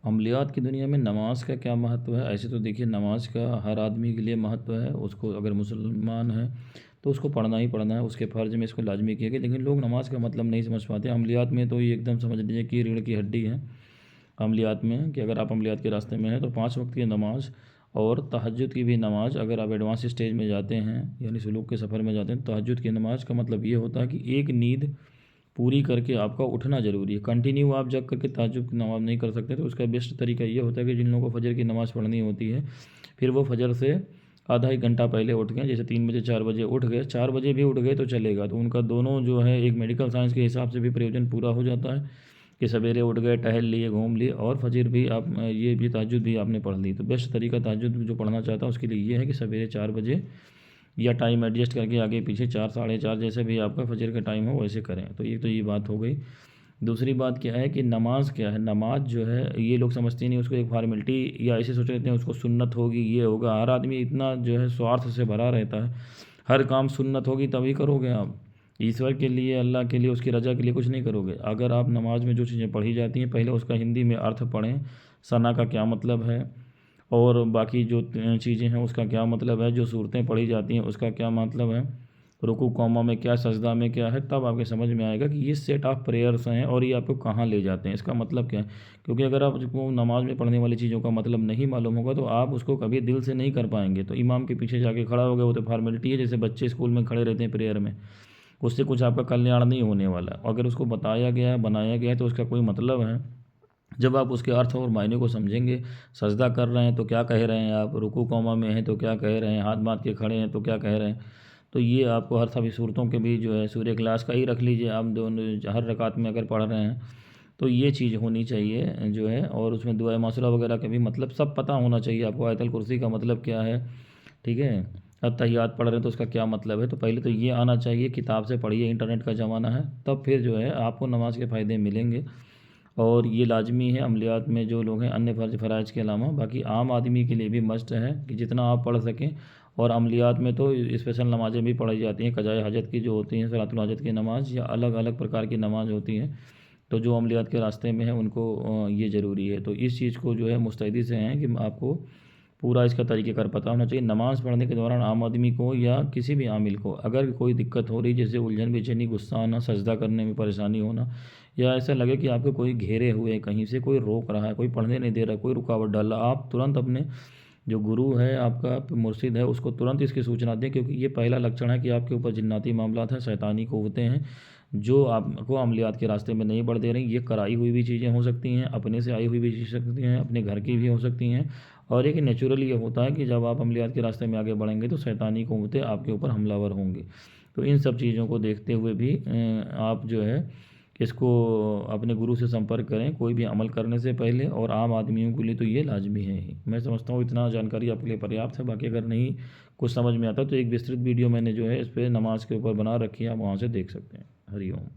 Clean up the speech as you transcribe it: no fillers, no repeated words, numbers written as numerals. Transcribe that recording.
अमलियात की दुनिया में नमाज का क्या महत्व है? ऐसे तो देखिए नमाज का हर आदमी के लिए महत्व है, उसको अगर मुसलमान है तो उसको पढ़ना ही पढ़ना है, उसके फ़र्ज़ में इसको लाज़मी किया गया। लेकिन लोग नमाज का मतलब नहीं समझ पाते। अमलियात में तो ये एकदम समझ लीजिए कि रीढ़ की हड्डी है। अमलियात में कि अगर आप अमलियात के रास्ते में हैं तो 5 वक्त की नमाज और तहज्जुद की भी नमाज, अगर आप एडवांस स्टेज में जाते हैं यानी सुलूक के सफ़र में जाते हैं, तो तहज्जुद की नमाज का मतलब ये होता है कि एक नींद पूरी करके आपका उठना ज़रूरी है। कंटिन्यू आप जग करके तहज्जुद की नमाज़ नहीं कर सकते, तो उसका बेस्ट तरीका ये होता है कि जिन लोगों को फ़जर की नमाज़ पढ़नी होती है, फिर वो फ़जर से आधा 1 घंटा पहले उठ गए, जैसे 3 बजे 4 बजे उठ गए, 4 बजे भी उठ गए तो चलेगा। तो उनका दोनों जो है एक मेडिकल साइंस के हिसाब से भी प्रयोजन पूरा हो जाता है कि सवेरे उठ गए, टहल लिए, घूम लिए और फ़जर भी आप ये भी तहज्जुद भी आपने पढ़ ली। तो बेस्ट तरीका तहज्जुद जो पढ़ना चाहता है उसके लिए ये है कि सवेरे 4 बजे या टाइम एडजस्ट करके आगे पीछे 4 साढ़े 4 जैसे भी आपका फ़जर का टाइम हो वैसे करें। तो ये बात हो गई। दूसरी बात क्या है कि नमाज क्या है? नमाज जो है ये लोग समझते ही नहीं, उसको एक फ़ॉर्मेलिटी या ऐसे सोच लेते हैं उसको सुन्नत होगी, ये होगा। हर आदमी इतना जो है स्वार्थ से भरा रहता है, हर काम सुन्नत होगी तभी करोगे आप। ईश्वर के लिए, अल्लाह के लिए, उसकी रज़ा के लिए कुछ नहीं करोगे। अगर आप नमाज में जो चीज़ें पढ़ी जाती हैं पहले उसका हिंदी में अर्थ पढ़ें, सना का क्या मतलब है और बाकी जो चीज़ें हैं उसका क्या मतलब है, जो सूरतें पढ़ी जाती हैं उसका क्या मतलब है, रुकू कौमा में क्या, सजदा में क्या है, तब आपके समझ में आएगा कि ये सेट ऑफ प्रेयर्स हैं और ये आपको कहाँ ले जाते हैं, इसका मतलब क्या है। क्योंकि अगर आपको नमाज में पढ़ने वाली चीज़ों का मतलब नहीं मालूम होगा तो आप उसको कभी दिल से नहीं कर पाएंगे। तो इमाम के पीछे जाके खड़ा हो गए वो तो फॉर्मेलिटी है, जैसे बच्चे स्कूल में खड़े रहते हैं प्रेयर में, उससे कुछ आपका कल्याण नहीं होने वाला। अगर उसको बताया गया है, बनाया गया है तो उसका कोई मतलब है। जब आप उसके अर्थ और मायने को समझेंगे, सजदा कर रहे हैं तो क्या कह रहे हैं आप, रुकू कौमा में हैं तो क्या कह रहे हैं, हाथ बांध के खड़े हैं तो क्या कह रहे हैं। तो ये आपको हर सभी सूरतों के भी जो है सूर्य क्लास का ही रख लीजिए आप, दोनों हर रकात में अगर पढ़ रहे हैं तो ये चीज़ होनी चाहिए जो है। और उसमें दुआ माशूरा वगैरह का भी मतलब सब पता होना चाहिए आपको। आयतल कुर्सी का मतलब क्या है, ठीक है। अत्तहियात पढ़ रहे हैं तो उसका क्या मतलब है, तो पहले तो ये आना चाहिए। किताब से पढ़िए, इंटरनेट का ज़माना है, तब फिर जो है आपको नमाज के फ़ायदे मिलेंगे। और ये लाजमी है अमलियात में जो लोग हैं अन्य फ़र्ज फ़राइज़ के अलावा। बाकी आम आदमी के लिए भी मस्ट है कि जितना आप पढ़ सकें। और अमलियात में तो स्पेशल नमाज़ें भी पढ़ाई जाती हैं, क़ज़ाए हाजत की जो होती हैं, सलातुल हाजत की नमाज़ या अलग अलग प्रकार की नमाज़ होती हैं। तो जो अमलियात के रास्ते में है उनको ये ज़रूरी है। तो इस चीज़ को जो है मुस्तैदी से हैं कि आपको पूरा इसका तरीक़ेकार पता होना चाहिए। नमाज़ पढ़ने के दौरान आम आदमी को या किसी भी आमिल को अगर कोई दिक्कत हो रही, जैसे उलझन बेचैनी, गुस्सा आना, सजदा करने में परेशानी होना, या ऐसा लगे कि आपको कोई घेरे हुए है, कहीं से कोई रोक रहा है, कोई पढ़ने नहीं दे रहा, कोई रुकावट डाल रहा, आप तुरंत अपने जो गुरु है, आपका मुर्शिद है, उसको तुरंत इसकी सूचना दें। क्योंकि ये पहला लक्षण है कि आपके ऊपर जिन्नाती मामलात हैं, शैतानी क़ुव्वतें हैं जो आपको अमलियात के रास्ते में नहीं बढ़ दे रही। ये कराई हुई भी चीज़ें हो सकती हैं, अपने से आई हुई भी चीज़ सकती हैं, अपने घर की भी हो सकती हैं। और एक नेचुरली ये होता है कि जब आप अमलियात के रास्ते में आगे बढ़ेंगे तो शैतानी क़ुव्वतें आपके ऊपर हमलावर होंगी। तो इन सब चीज़ों को देखते हुए भी आप जो है इसको अपने गुरु से संपर्क करें कोई भी अमल करने से पहले। और आम आदमियों के लिए तो ये लाजमी है ही। मैं समझता हूँ इतना जानकारी आपके लिए पर्याप्त है। बाकी अगर नहीं कुछ समझ में आता तो एक विस्तृत वीडियो मैंने जो है इस पर नमाज के ऊपर बना रखी है, आप वहाँ से देख सकते हैं। हरि ओम।